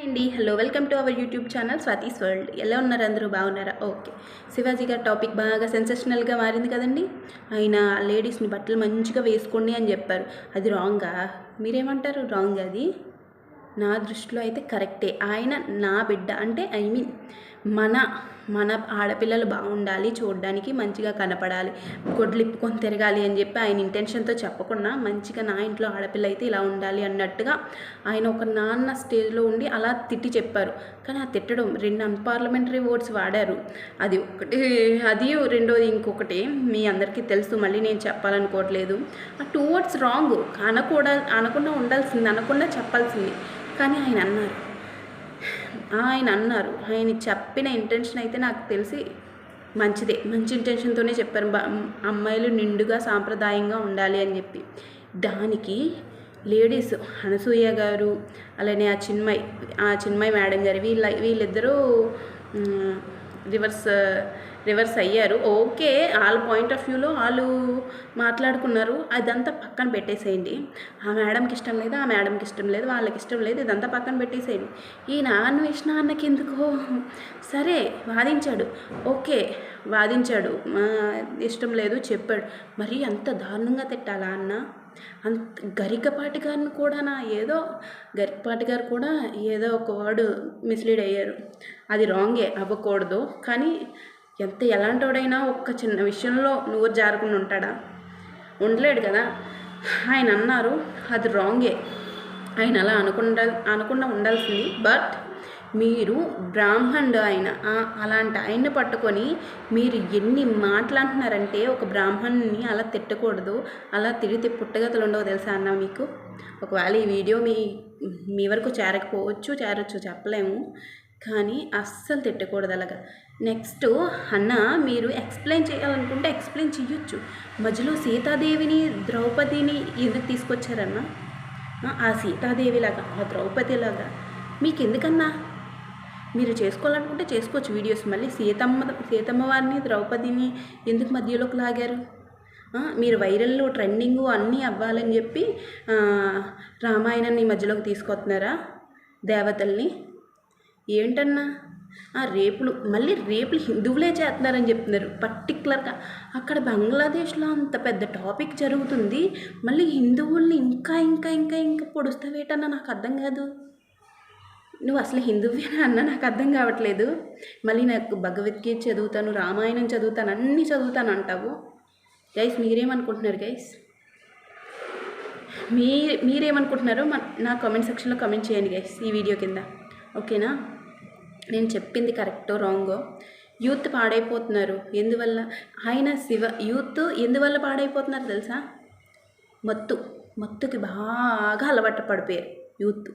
అండి hello welcome to our YouTube channel Swathi's world. ఎలా ఉన్నారు? అందరూ బాగున్నారా? ఓకే. శివాజీ గారి టాపిక్ బాగా సెన్సేషనల్గా మారింది కదండి. ఆయన లేడీస్ని బట్టలు మంచిగా వేసుకోండి అని చెప్పారు. అది రాంగా? మీరేమంటారు? రాంగ్ అది? నా దృష్టిలో అయితే కరెక్టే. ఆయన నా బిడ్డ అంటే మన మన ఆడపిల్లలు బాగుండాలి, చూడడానికి మంచిగా కనపడాలి, గొడ్లు ఇప్పుకొని తిరగాలి అని చెప్పి ఆయన ఇంటెన్షన్తో చెప్పకుండా మంచిగా నా ఇంట్లో ఆడపిల్ల అయితే ఇలా ఉండాలి అన్నట్టుగా ఆయన ఒక నాన్న స్టేజ్లో ఉండి అలా తిట్టి చెప్పారు. కానీ ఆ తిట్టడం 2 అన్పార్లమెంటరీ వర్డ్స్ వాడారు. అది ఒకటి, అది రెండోది ఇంకొకటి మీ అందరికీ తెలుసు, మళ్ళీ నేను చెప్పాలనుకోవట్లేదు. ఆ 2 వర్డ్స్ రాంగ్. అనకుండా ఉండాల్సింది, అనకుండా చెప్పాల్సింది. కానీ ఆయన అన్నారు. ఆయన చెప్పిన ఇంటెన్షన్ అయితే నాకు తెలిసి మంచిదే, మంచి ఇంటెన్షన్తోనే చెప్పారు. అమ్మాయిలు నిండుగా సాంప్రదాయంగా ఉండాలి అని చెప్పి. దానికి లేడీస్ అనసూయ గారు, అలానే ఆ చిన్మయ్ మేడం గారు, వీళ్ళిద్దరూ రివర్స్ అయ్యారు. ఓకే, వాళ్ళ పాయింట్ ఆఫ్ వ్యూలో వాళ్ళు మాట్లాడుకున్నారు. అదంతా పక్కన పెట్టేసేయండి. ఆ మేడంకి ఇష్టం లేదు, ఆ మేడంకి ఇష్టం లేదు, వాళ్ళకి ఇష్టం లేదు, ఇదంతా పక్కన పెట్టేసేయండి. ఈ అన్వేషణ అన్నకి ఎందుకో సరే వాదించాడు, ఓకే వాదించాడు, ఇష్టం లేదు చెప్పాడు. మరి అంత దారుణంగా తిట్టాలా అన్న? అంత గరికపాటి గారిని కూడా గరికపాటి గారు కూడా ఏదో ఒక వర్డ్ మిస్లీడ్ అయ్యారు. అది రాంగే, అవ్వకూడదు. కానీ ఎలాంటోడైనా ఒక్క చిన్న విషయంలో నోరు జారకుండా ఉంటాడా? ఉండలేడు కదా. ఆయన అన్నారు, అది రాంగే. ఆయన అలా అనకుండా ఉండాల్సింది. బట్ మీరు బ్రాహ్మణుడు ఆయన, అలాంటి ఆయన్ని పట్టుకొని మీరు ఎన్ని మాటలు అంటున్నారంటే, ఒక బ్రాహ్మణుని అలా తిట్టకూడదు. అలా తిడితే పుట్టగతులు ఉండవు తెలుసా అన్న మీకు. ఒకవేళ ఈ వీడియో మీ వరకు చేరొచ్చు చెప్పలేము, కానీ అస్సలు తిట్టకూడదు అలాగా. నెక్స్ట్ అన్న, మీరు ఎక్స్ప్లెయిన్ చేయాలనుకుంటే ఎక్స్ప్లెయిన్ చేయొచ్చు. మధ్యలో సీతాదేవిని ద్రౌపదిని ఎందుకు తీసుకొచ్చారన్న? ఆ సీతాదేవిలాగా, ఆ ద్రౌపదిలాగా మీకు ఎందుకన్నా? మీరు చేసుకోవాలనుకుంటే చేసుకోవచ్చు వీడియోస్. మళ్ళీ సీతమ్మ వారిని ద్రౌపదిని ఎందుకు మధ్యలోకి లాగారు? మీరు వైరల్ ట్రెండింగ్ అన్నీ అవ్వాలని చెప్పి రామాయణాన్ని మధ్యలోకి తీసుకొస్తున్నారా? దేవతల్ని ఏంటన్నా? రేపులు హిందువులే చేస్తున్నారని చెప్తున్నారు. పర్టికులర్గా అక్కడ బంగ్లాదేశ్లో అంత పెద్ద టాపిక్ జరుగుతుంది, మళ్ళీ హిందువుల్ని ఇంకా ఇంకా ఇంకా ఇంకా పొడుస్తావేటన్నా? నాకు అర్థం కాదు. నువ్వు అసలు హిందువేనా అన్న? నాకు అర్థం కావట్లేదు. మళ్ళీ నాకు భగవద్గీత చదువుతాను, రామాయణం చదువుతాను, అన్నీ చదువుతాను అంటావు. గైస్ మీరేమనుకుంటున్నారు? గైస్ మీరేమనుకుంటున్నారో నా కామెంట్ సెక్షన్లో కామెంట్ చేయండి గైస్, ఈ వీడియో కింద. ఓకేనా? నేను చెప్పింది కరెక్టో రాంగో? యూత్ పాడైపోతున్నారు. ఎందువల్ల? యూత్ ఎందువల్ల పాడైపోతున్నారు తెలుసా? మత్తుకి బాగా అలవాటు పడిపోయారు యూత్.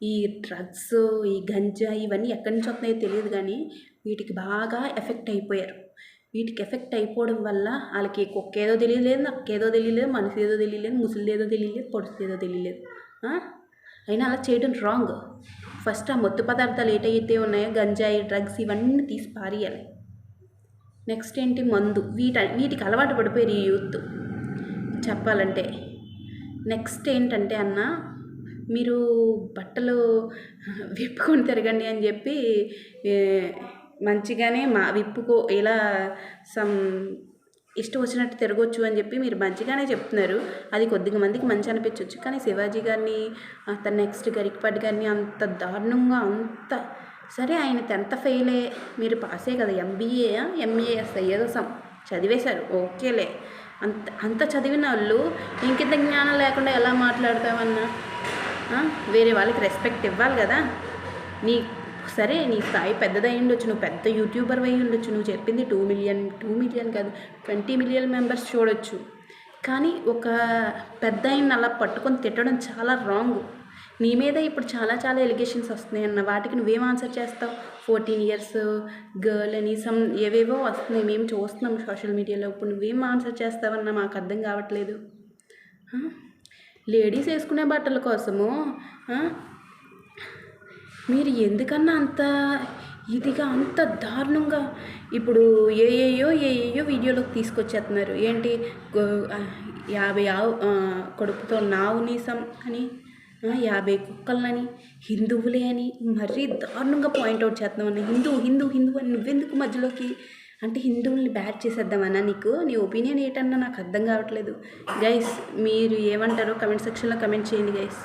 ఈ డ్రగ్స్, ఈ గంజా, ఇవన్నీ ఎక్కడి నుంచి వస్తున్నాయో తెలియదు, కానీ వీటికి బాగా ఎఫెక్ట్ అయిపోయారు. వీటికి ఎఫెక్ట్ అయిపోవడం వల్ల వాళ్ళకి కుక్కేదో తెలియలేదు, నక్కేదో తెలియలేదు, మనిషి ఏదో తెలియలేదు, ముసలిదేదో తెలియలేదు, పొడుస్తుందేదో తెలియలేదు. అయినా అలా చేయడం రాంగ్. ఫస్ట్ ఆ మత్తు పదార్థాలు ఏటైతే ఉన్నాయో, గంజాయి, డ్రగ్స్, ఇవన్నీ తీసి పారేయాలి. నెక్స్ట్ ఏంటి? మందు. వీటికి అలవాటు పడిపోయారు ఈ యూత్ చెప్పాలంటే. నెక్స్ట్ ఏంటంటే అన్న, మీరు బట్టలు విప్పుకొని తిరగండి అని చెప్పి మంచిగానే ఇలా ఇష్టం వచ్చినట్టు తిరగొచ్చు అని చెప్పి మీరు మంచిగానే చెప్తున్నారు. అది కొద్దిగా మందికి మంచి అనిపించవచ్చు. కానీ శివాజీ గారిని, నెక్స్ట్ గరికపాటి గారిని అంత దారుణంగా, అంత సరే ఆయన 10th ఫెయిలే, మీరు పాసే కదా, ఎంఏఎస్ ఏదో చదివేశారు, ఓకేలే. అంత చదివిన వాళ్ళు ఇంకింత జ్ఞానం లేకుండా ఎలా మాట్లాడతామన్నా? వేరే వాళ్ళకి రెస్పెక్ట్ ఇవ్వాలి కదా. సరే నీ స్థాయి పెద్దదై ఉండొచ్చు, నువ్వు పెద్ద యూట్యూబర్ అయి ఉండొచ్చు, నువ్వు చెప్పింది 2 మిలియన్ కాదు 20 మిలియన్ మెంబర్స్ చూడొచ్చు. కానీ ఒక పెద్ద ఆయన అలా పట్టుకొని తిట్టడం చాలా రాంగ్. నీ మీద ఇప్పుడు చాలా ఎలిగేషన్స్ వస్తున్నాయి అన్న, వాటికి నువ్వేం ఆన్సర్ చేస్తావు? 14 years గర్ల్ అని ఏవేవో వస్తున్నాయి, మేము చూస్తున్నాం సోషల్ మీడియాలో. ఇప్పుడు నువ్వేం ఆన్సర్ చేస్తావన్నా మాకు అర్థం కావట్లేదు. లేడీస్ వేసుకునే బట్టల కోసము మీరు ఎందుకన్నా అంత ఇదిగా, అంత దారుణంగా ఇప్పుడు ఏయేయో వీడియోలోకి తీసుకొచ్చేస్తున్నారు. ఏంటి 50 కడుపుతో నావు నీసం అని 50 కుక్కలని హిందువులే అని మరీ దారుణంగా పాయింట్అవుట్ చేస్తున్నామన్నా. హిందూ హిందూ హిందూ అని నువ్వెందుకు మధ్యలోకి? అంటే హిందువుల్ని బ్యాడ్ చేసేద్దామన్నా నీకు? నీ ఒపీనియన్ ఏంటన్నా నాకు అర్థం కావట్లేదు. గైస్ మీరు ఏమంటారో కమెంట్ సెక్షన్లో కమెంట్ చేయండి గైస్.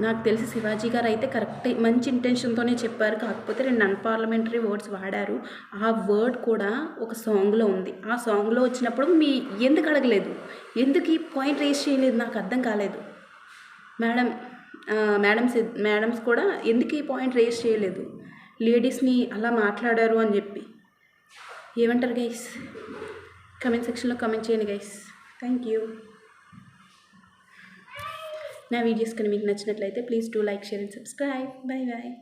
నాకు తెలిసి శివాజీ గారు అయితే కరెక్ట్ మంచి ఇంటెన్షన్తోనే చెప్పారు. కాకపోతే 2 అన్పార్లమెంటరీ వర్డ్స్ వాడారు. ఆ వర్డ్ కూడా ఒక సాంగ్లో ఉంది. ఆ సాంగ్లో వచ్చినప్పుడు ఎందుకు అడగలేదు? ఎందుకు ఈ పాయింట్ రేస్ చేయలేదు? నాకు అర్థం కాలేదు. మేడమ్స్ కూడా ఎందుకు ఈ పాయింట్ రేస్ చేయలేదు? లేడీస్ని అలా మాట్లాడారు అని చెప్పి. ఏమంటారు గైస్? కమెంట్ సెక్షన్లో కమెంట్ చేయండి గైస్. Thank you. నా వీడియోస్ కానీ మీకు నచ్చినట్లయితే please do like, share and subscribe. Bye bye.